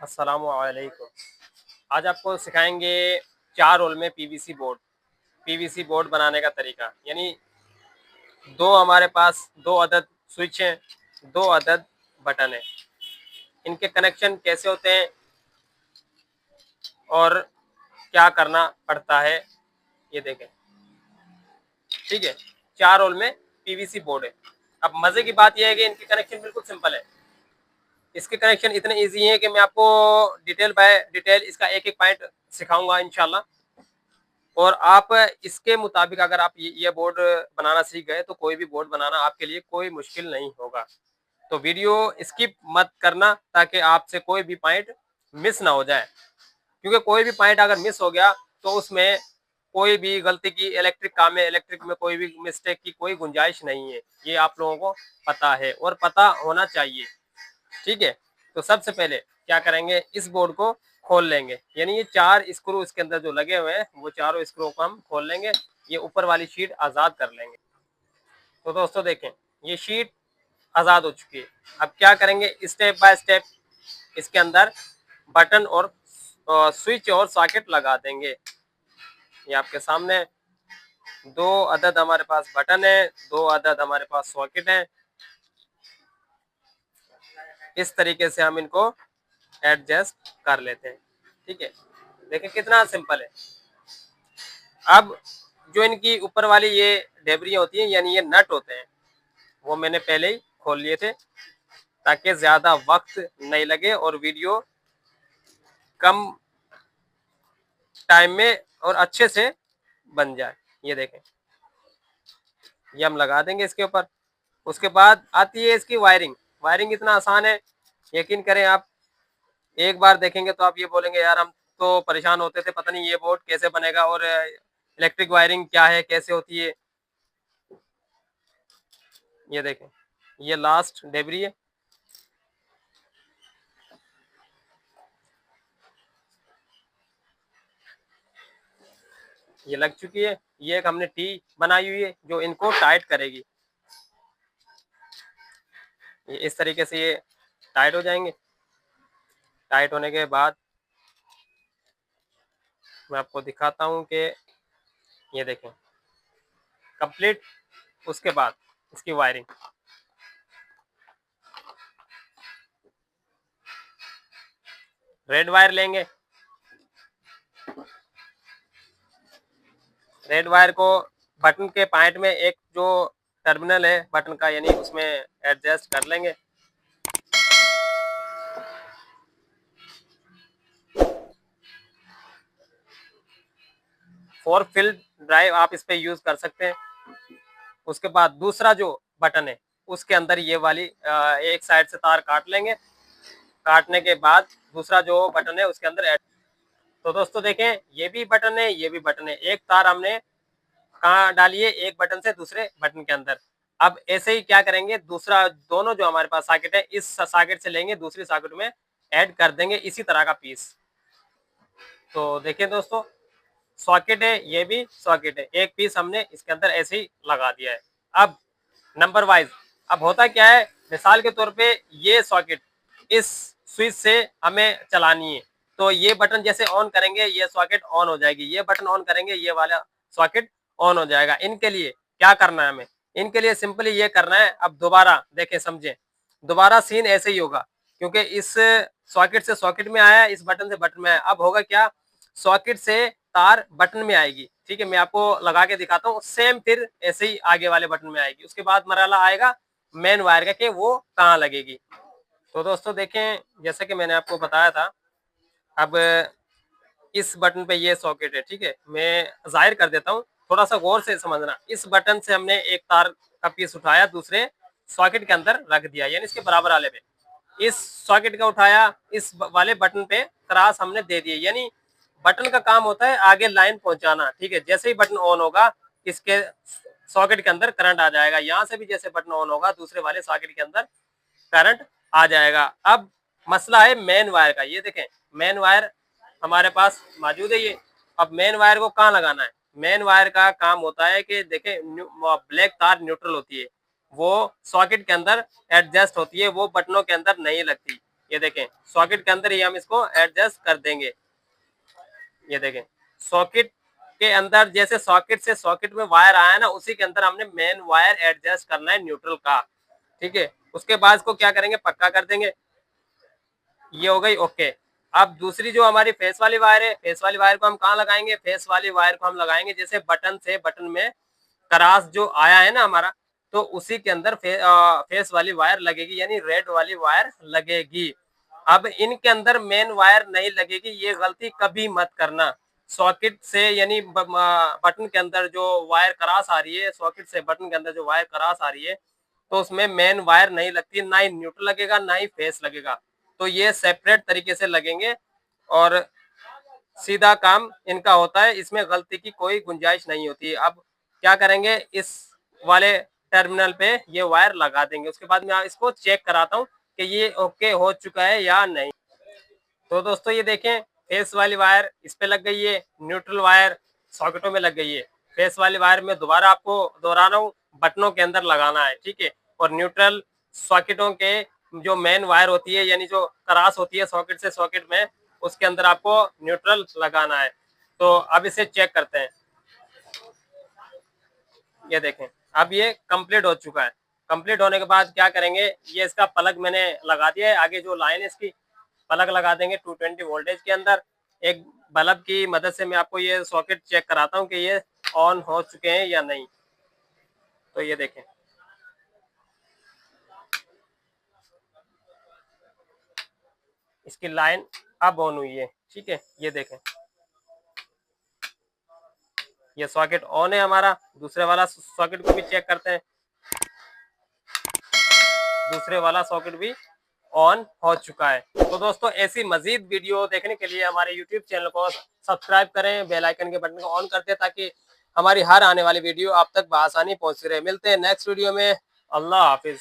अस्सलामुअलैकुम। आज आपको सिखाएंगे 4 रोल में पीवीसी बोर्ड बनाने का तरीका। यानी दो हमारे पास 2 अदद स्विच हैं, 2 अदद बटन हैं। इनके कनेक्शन कैसे होते हैं और क्या करना पड़ता है, ये देखें। ठीक है, 4 रोल में पीवीसी बोर्ड है। अब मजे की बात यह है कि इनके कनेक्शन बिल्कुल सिंपल है। इसके कनेक्शन इतने इजी हैं कि मैं आपको डिटेल बाय डिटेल इसका एक एक पॉइंट सिखाऊंगा इंशाल्लाह। और आप इसके मुताबिक अगर आप ये बोर्ड बनाना सीख गए तो कोई भी बोर्ड बनाना आपके लिए कोई मुश्किल नहीं होगा। तो वीडियो स्किप मत करना ताकि आपसे कोई भी पॉइंट मिस ना हो जाए, क्योंकि कोई भी पॉइंट अगर मिस हो गया तो उसमें कोई भी गलती की इलेक्ट्रिक काम में इलेक्ट्रिक में कोई भी मिस्टेक की कोई गुंजाइश नहीं है। ये आप लोगों को पता है और पता होना चाहिए। ठीक है, तो सबसे पहले क्या करेंगे, इस बोर्ड को खोल लेंगे। यानी ये 4 स्क्रू इसके अंदर जो लगे हुए हैं वो चारों स्क्रू को हम खोल लेंगे। ये ऊपर वाली शीट आज़ाद कर लेंगे। तो दोस्तों देखें, ये शीट आज़ाद हो चुकी है। अब क्या करेंगे, स्टेप बाय स्टेप इसके अंदर बटन और स्विच और सॉकेट लगा देंगे। ये आपके सामने 2 अदद हमारे पास बटन है, 2 अदद हमारे पास सॉकेट है। इस तरीके से हम इनको एडजस्ट कर लेते हैं। ठीक है, देखिए कितना सिंपल है। अब जो इनकी ऊपर वाली ये डेबरियां होती हैं, यानी ये नट होते हैं, वो मैंने पहले ही खोल लिए थे ताकि ज़्यादा वक्त नहीं लगे और वीडियो कम टाइम में और अच्छे से बन जाए। ये देखें, ये हम लगा देंगे इसके ऊपर। उसके बाद आती है इसकी वायरिंग। वायरिंग इतना आसान है, यकीन करें आप एक बार देखेंगे तो आप ये बोलेंगे यार हम तो परेशान होते थे, पता नहीं ये बोर्ड कैसे बनेगा और इलेक्ट्रिक वायरिंग क्या है, कैसे होती है। ये देखें, ये लास्ट डेबरी है। ये लग चुकी है। ये एक हमने टी बनाई हुई है जो इनको टाइट करेगी। ये इस तरीके से ये टाइट हो जाएंगे। टाइट होने के बाद मैं आपको दिखाता हूँ कि ये देखें कंप्लीट। उसके बाद इसकी वायरिंग, रेड वायर लेंगे। रेड वायर को बटन के पॉइंट में एक जो टर्मिनल है बटन का, यानी उसमें एडजस्ट कर लेंगे। फोर फील्ड ड्राइव आप इस पे यूज कर सकते हैं। उसके बाद दूसरा जो बटन है उसके अंदर ये वाली एक साइड से तार काट लेंगे। काटने के बाद दूसरा जो बटन है उसके अंदर ऐड। तो दोस्तों देखें, ये भी बटन है, ये भी बटन है। एक तार हमने कहाँ डाली है, एक बटन से दूसरे बटन के अंदर। अब ऐसे ही क्या करेंगे, दूसरा दोनों जो हमारे पास सॉकेट है इस सॉकेट से लेंगे, दूसरी सॉकेट में ऐड कर देंगे इसी तरह का पीस। तो देखिए दोस्तों, सॉकेट है, ये भी सॉकेट है, एक पीस हमने इसके अंदर ऐसे ही लगा दिया है। अब नंबर वाइज अब होता क्या है, मिसाल के तौर पे ये सॉकेट इस स्विच से हमें चलानी है, तो ये बटन जैसे ऑन करेंगे ये सॉकेट ऑन हो जाएगी, ये बटन ऑन करेंगे ये वाला सॉकेट ऑन हो जाएगा। इनके लिए क्या करना है हमें, इनके लिए सिंपली ये करना है। अब दोबारा देखें, समझें, दोबारा सीन ऐसे ही होगा क्योंकि इस सॉकेट से सॉकेट में आया, इस बटन से बटन में आया। अब होगा क्या, सॉकेट से तार बटन में आएगी। ठीक है, मैं आपको लगा के दिखाता हूँ सेम, फिर ऐसे ही आगे वाले बटन में आएगी। उसके बाद मरहला आएगा मेन वायर का कि वो कहाँ लगेगी। तो दोस्तों देखें, जैसे कि मैंने आपको बताया था, अब इस बटन पे ये सॉकेट है। ठीक है, मैं जाहिर कर देता हूँ, थोड़ा सा गौर से समझना। इस बटन से हमने एक तार का पीस उठाया, दूसरे सॉकेट के अंदर रख दिया, यानी इसके बराबर वाले पे। इस सॉकेट का उठाया, इस वाले बटन पे क्रॉस हमने दे दिए, यानी बटन का काम होता है आगे लाइन पहुंचाना। ठीक है, जैसे ही बटन ऑन होगा इसके सॉकेट के अंदर करंट आ जाएगा। यहाँ से भी जैसे बटन ऑन होगा दूसरे वाले सॉकेट के अंदर करंट आ जाएगा। अब मसला है मेन वायर का। ये देखें, मेन वायर हमारे पास मौजूद है। ये अब मेन वायर को कहाँ लगाना है, मेन वायर का काम होता है कि देखें, ब्लैक तार न्यूट्रल होती है, वो सॉकेट के अंदर एडजस्ट होती है, वो बटनों के अंदर नहीं लगती। ये देखें सॉकेट के अंदर ही हम इसको एडजस्ट कर देंगे। ये देखें सॉकेट के अंदर, जैसे सॉकेट से सॉकेट में वायर आया ना, उसी के अंदर हमने मेन वायर एडजस्ट करना है न्यूट्रल का। ठीक है, उसके बाद इसको क्या करेंगे, पक्का कर देंगे। ये हो गई ओके। अब दूसरी जो हमारी फेस वाली वायर है, फेस वाली वायर को हम कहाँ लगाएंगे, फेस वाली वायर को हम लगाएंगे जैसे बटन से बटन में क्रॉस जो आया है ना हमारा, तो उसी के अंदर फेस वाली वायर लगेगी, यानी रेड वाली वायर लगेगी। अब इनके अंदर मेन वायर नहीं लगेगी, ये गलती कभी मत करना। सॉकेट से यानी बटन के अंदर जो वायर क्रॉस आ रही है, सॉकेट से बटन के अंदर जो वायर क्रॉस आ रही है, तो उसमें मेन वायर नहीं लगती, ना ही न्यूट्रल लगेगा ना ही फेस लगेगा। तो ये सेपरेट तरीके से लगेंगे और सीधा काम इनका होता है, इसमें गलती की कोई गुंजाइश नहीं होती है। अब क्या करेंगे, इस वाले टर्मिनल पे ये वायर लगा देंगे, उसके बाद मैं इसको चेक कराता हूँ कि ये ओके हो चुका है या नहीं। तो दोस्तों ये देखें फेस वाली वायर इस पे लग गई है, न्यूट्रल वायर सॉकेटों में लग गई है। फेस वाली वायर में दोबारा आपको दोहरा रहा हूँ, बटनों के अंदर लगाना है, ठीक है। और न्यूट्रल सॉकेटों के जो मेन वायर होती है, यानी जो क्रॉस होती है सॉकेट से सॉकेट में, उसके अंदर आपको न्यूट्रल लगाना है। तो अब इसे चेक करते हैं। ये देखें अब ये कंप्लीट हो चुका है। कंप्लीट होने के बाद क्या करेंगे, ये इसका प्लग मैंने लगा दिया है, आगे जो लाइन है इसकी प्लग लगा देंगे 220 वोल्टेज के अंदर। एक बल्ब की मदद से मैं आपको ये सॉकेट चेक कराता हूँ कि ये ऑन हो चुके हैं या नहीं। तो ये देखें इसकी लाइन अब ऑन हुई है, ठीक है। ये देखें ये सॉकेट ऑन है हमारा। दूसरे वाला सॉकेट को भी चेक करते हैं, दूसरे वाला सॉकेट भी ऑन हो चुका है। तो दोस्तों ऐसी मजीद वीडियो देखने के लिए हमारे यूट्यूब चैनल को सब्सक्राइब करें, बेल आइकन के बटन को ऑन कर दें ताकि हमारी हर आने वाली वीडियो आप तक बआसानी पहुंचती रहे। मिलते हैं नेक्स्ट वीडियो में। अल्लाह हाफिज।